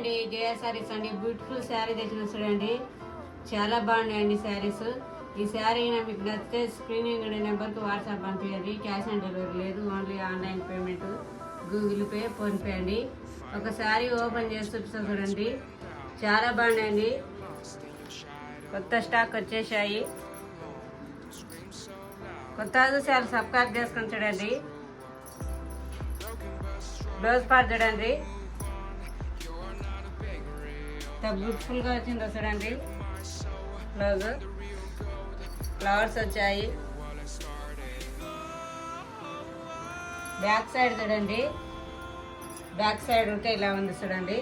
అండి, జయ శారీస్ అండి. బ్యూటిఫుల్ శారీ తెచ్చిన చూడండి, చాలా బాగున్నాయండి శారీస్. ఈ శారీ మీకు నచ్చితే స్క్రీనింగ్ నెంబర్కి వాట్సాప్ పంపించండి. క్యాష్ ఆన్ డెలివరీ లేదు, only online payment, Google pay, PhonePe అండి. ఒక శారీ ఓపెన్ చేసి చూపిస్తాను చూడండి, చాలా బాగున్నాయండి. కొత్త స్టాక్ వచ్చేసాయి. కొత్త చాలా సబ్స్క్రైబ్ చేసుకొని చూడండి. బ్లౌజ్ పార్ట్ చూడండి, బ్యూటిఫుల్గా వచ్చిందో చూడండి. బ్లౌజ్ ఫ్లవర్స్ వచ్చాయి. బ్యాక్ సైడ్ చూడండి, బ్యాక్ సైడ్ ఉంటే ఇలా ఉంది చూడండి,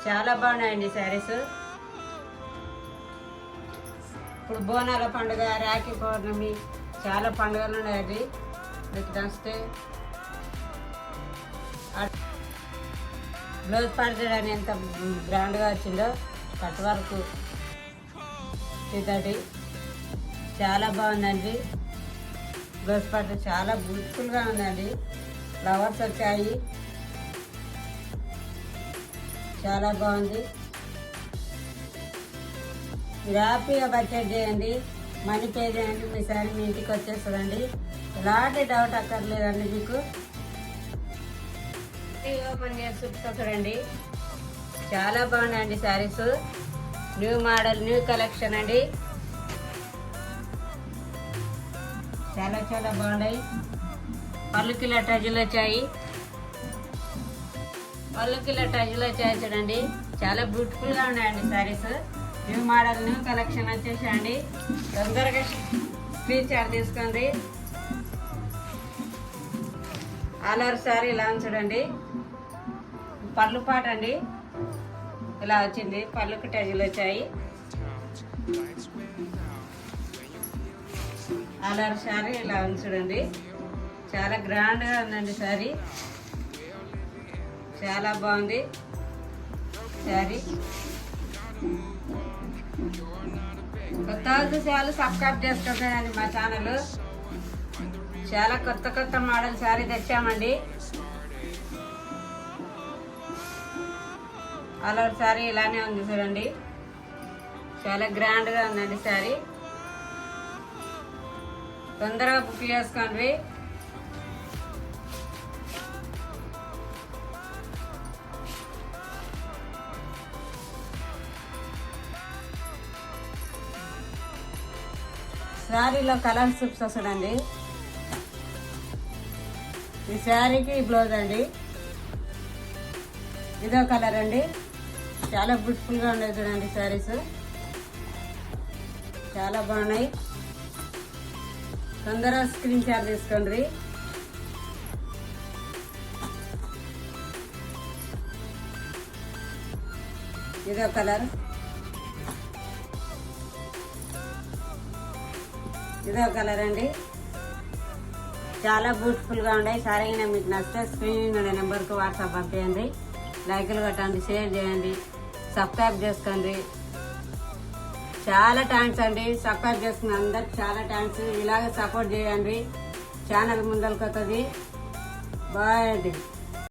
చాలా బాగున్నాయండి శారీస్. ఇప్పుడు బోనాల పండుగ, రాఖీ పౌర్ణమి, చాలా పండుగలు ఉన్నాయండి. మీకు నచ్చితే బ్లౌజ్ పార్ట్ చూడండి ఎంత గ్రాండ్గా వచ్చిందో. కట్ వర్క్ ఇదండి, చాలా బాగుందండి. బ్లౌజ్ పార్ట్ చాలా బ్యూటిఫుల్గా ఉందండి. ఫ్లవర్స్ వచ్చాయి, చాలా బాగుంది. మీరు హ్యాపీగా పర్చేజ్ చేయండి, మనీ పే చేయండి, మీ శారీ మీ ఇంటికి వచ్చేస్తుందండి. ఎలాంటి డౌట్ అక్కర్లేదండి మీకు. ఓపెన్ చేసి చూపిస్తా చూడండి, చాలా బాగున్నాయండి saris. New model, new collection అండి, చాలా చాలా బాగున్నాయి. పళ్ళుకిల టజులు వచ్చాయి, పళ్ళుకిల టజులు వచ్చాయి చూడండి, చాలా బ్యూటిఫుల్గా ఉన్నాయండి saris. New model, new collection వచ్చేసాయండి. తొందరగా స్క్రీన్ షాట్ తీసుకోండి. ఆల్ ఓవర్ శారీ ఇలా చూడండి. పళ్ళు పాట అండి, ఇలా వచ్చింది. పళ్ళుకి టజులు వచ్చాయి. ఆల్ ఓవర్ శారీ ఇలా ఉంది చూడండి, చాలా గ్రాండ్గా ఉందండి శారీ, చాలా బాగుంది శారీ. కొత్త చూసేవాళ్ళు సబ్స్క్రైబ్ చేసుకుంటారండి మా ఛానల్. చాలా కొత్త కొత్త మోడల్ శారీ తెచ్చామండి. ఆల్ ఓవర్ శారీ ఇలానే ఉంది చూడండి, చాలా గ్రాండ్గా ఉందండి శారీ. తొందరగా బుక్ చేసుకోండి. శారీలో కలర్స్ చూపిస్తా చూడండి. ఈ శారీకి బ్లౌజ్ అండి, ఇదో కలర్ అండి, చాలా బ్యూటిఫుల్గా ఉన్నాయి చూడండి శారీస్, చాలా బాగున్నాయి. తొందరగా స్క్రీన్ షాట్ తీసుకోండి. ఇదో కలర్, ఇదో కలర్ అండి, చాలా బ్యూటిఫుల్గా ఉన్నాయి. సారీ మీకు నచ్చితే స్క్రీన్ నెంబర్కి వాట్సాప్ పంపించండి. లైకులు కొట్టండి, షేర్ చేయండి, సబ్స్క్రైబ్ చేసుకోండి. చాలా థ్యాంక్స్ అండి. సబ్స్క్రైబ్ చేసుకున్న అందరికి చాలా థ్యాంక్స్. ఇలాగే సపోర్ట్ చేయండి, ఛానల్ ముందరికి వస్తుంది. బాయ్ అండి.